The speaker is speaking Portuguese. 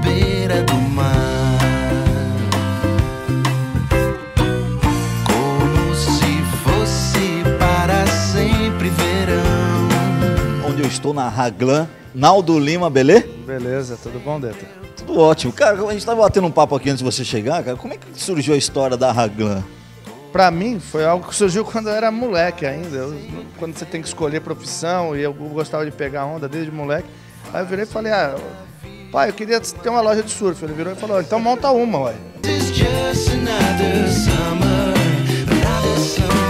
beira do mar, como se fosse para sempre verão. Onde eu estou na Raglan, Naldo Lima, beleza? Beleza, tudo bom, Deta? Tudo ótimo. Cara, a gente tava batendo um papo aqui antes de você chegar, cara. Como é que surgiu a história da Raglan? Pra mim, foi algo que surgiu quando eu era moleque ainda. Quando você tem que escolher profissão, e eu gostava de pegar onda desde moleque. Aí eu virei e falei, pai, eu queria ter uma loja de surf. Ele virou e falou, então monta uma, ué. It's just another summer, another summer.